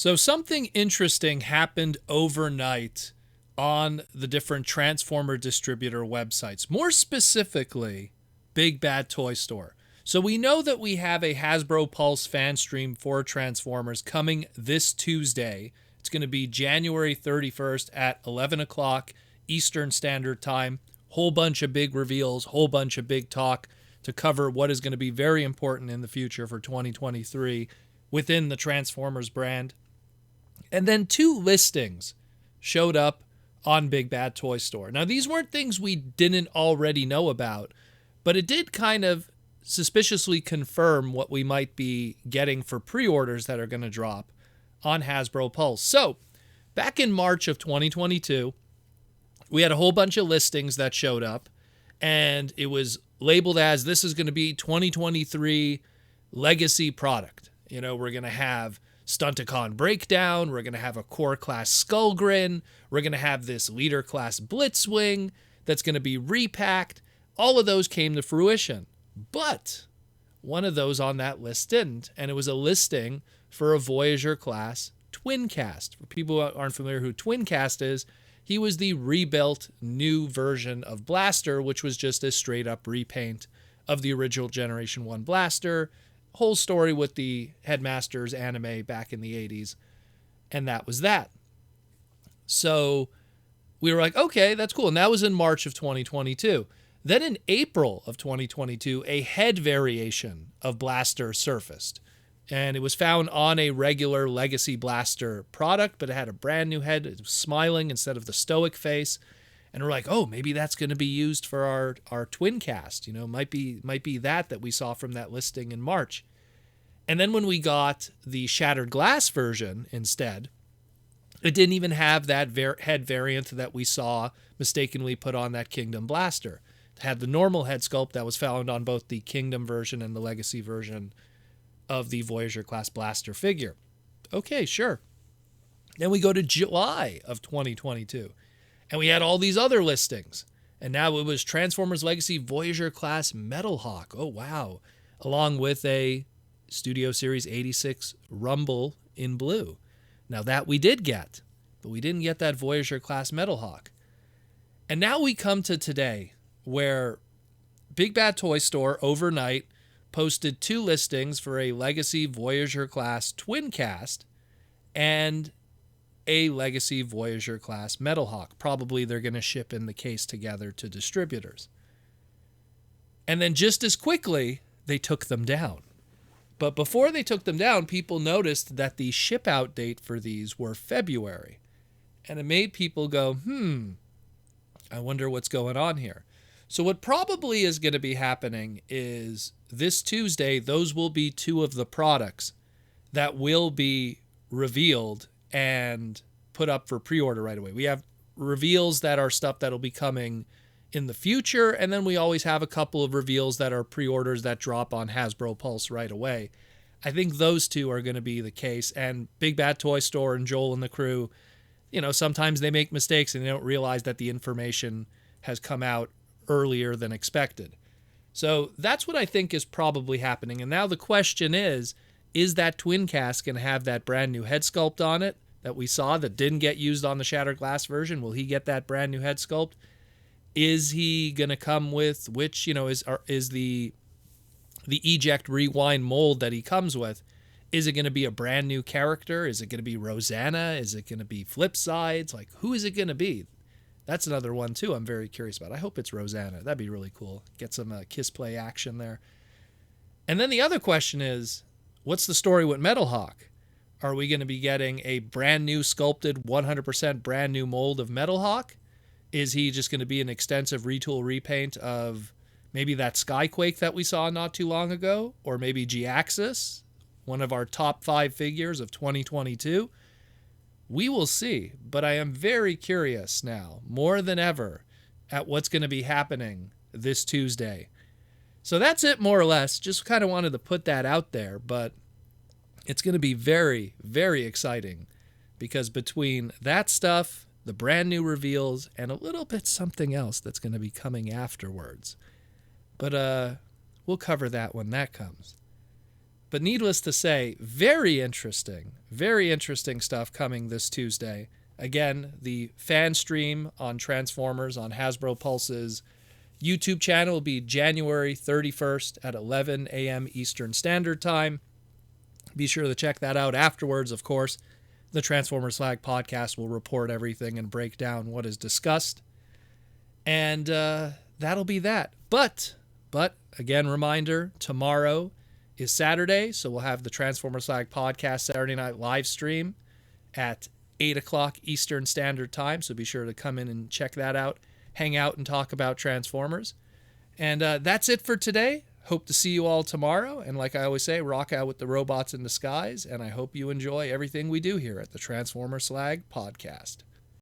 So something interesting happened overnight on the different Transformer distributor websites, more specifically, Big Bad Toy Store. So we know that we have a Hasbro Pulse Fanstream for Transformers coming this Tuesday. It's going to be January 31st at 11 o'clock Eastern Standard Time. Whole bunch of big reveals, whole bunch of big talk to cover what is going to be very important in the future for 2023 within the Transformers brand. And then 2 listings showed up on Big Bad Toy Store. Now, these weren't things we didn't already know about, but it did kind of suspiciously confirm what we might be getting for pre-orders that are going to drop on Hasbro Pulse. So, back in March of 2022, we had a whole bunch of listings that showed up, and it was labeled as this is going to be 2023 legacy product. You know, we're going to have Stunticon Breakdown, we're going to have a Core Class Skullgrin, we're going to have this Leader Class Blitzwing that's going to be repacked. All of those came to fruition, but one of those on that list didn't, and it was a listing for a Voyager Class Twincast. For people who aren't familiar who Twincast is, he was the rebuilt new version of Blaster, which was just a straight up repaint of the original Generation 1 Blaster. Whole story with the Headmasters anime back in the 80s, and that was that. So we were like, okay, that's cool. And that was in March of 2022. Then in April of 2022, a head variation of Blaster surfaced. And it was found on a regular Legacy Blaster product, but it had a brand new head. It was smiling instead of the stoic face. And we're like, oh, maybe that's going to be used for our Twincast. You know, might be that we saw from that listing in March. And then when we got the Shattered Glass version instead, it didn't even have that head variant that we saw mistakenly put on that Kingdom Blaster. It had the normal head sculpt that was found on both the Kingdom version and the Legacy version of the Voyager Class Blaster figure. Okay, sure. Then we go to July of 2022, and we had all these other listings. And now it was Transformers Legacy Voyager Class Metalhawk. Oh, wow. Along with a Studio Series 86 Rumble in blue. Now that we did get, but we didn't get that Voyager Class Metalhawk. And now we come to today, where Big Bad Toy Store overnight posted 2 listings for a Legacy Voyager Class Twincast and a Legacy Voyager Class Metalhawk. Probably they're going to ship in the case together to distributors. And then just as quickly, they took them down. But before they took them down, people noticed that the ship out date for these were February. And it made people go, I wonder what's going on here. So what probably is going to be happening is this Tuesday, those will be 2 of the products that will be revealed and put up for pre-order right away. We have reveals that are stuff that'll be coming in the future, and then we always have a couple of reveals that are pre-orders that drop on Hasbro Pulse right away. I think those 2 are going to be the case, and Big Bad Toy Store and Joel and the crew, you know, sometimes they make mistakes and they don't realize that the information has come out earlier than expected. So that's what I think is probably happening. And now the question is that Twincast going to have that brand new head sculpt on it that we saw that didn't get used on the Shattered Glass version? Will he get that brand new head sculpt? Is he going to come with, which, you know, is the eject rewind mold that he comes with? Is it going to be a brand new character? Is it going to be Rosanna? Is it going to be Flipsides? Like, who is it going to be? That's another one, too, I'm very curious about. I hope it's Rosanna. That'd be really cool. Get some kiss play action there. And then the other question is, what's the story with Metalhawk? Are we going to be getting a brand new sculpted, 100% brand new mold of Metalhawk? Is he just going to be an extensive retool repaint of maybe that Skyquake that we saw not too long ago? Or maybe G-Axis, one of our top 5 figures of 2022? We will see, but I am very curious now, more than ever, at what's going to be happening this Tuesday. So that's it, more or less. Just kind of wanted to put that out there, but it's going to be very, very exciting because between that stuff, the brand new reveals, and a little bit something else that's going to be coming afterwards. But we'll cover that when that comes. But needless to say, very interesting stuff coming this Tuesday. Again, the fan stream on Transformers on Hasbro Pulse's YouTube channel will be January 31st at 11 a.m. Eastern Standard Time. Be sure to check that out afterwards, of course. The Transformers Slag podcast will report everything and break down what is discussed. And that'll be that. But again, reminder, tomorrow is Saturday, so we'll have the Transformers Slag podcast Saturday night live stream at 8 o'clock Eastern Standard Time. So be sure to come in and check that out, hang out and talk about Transformers. And that's it for today. Hope to see you all tomorrow. And like I always say, rock out with the robots in disguise. And I hope you enjoy everything we do here at the Transformers Slag podcast.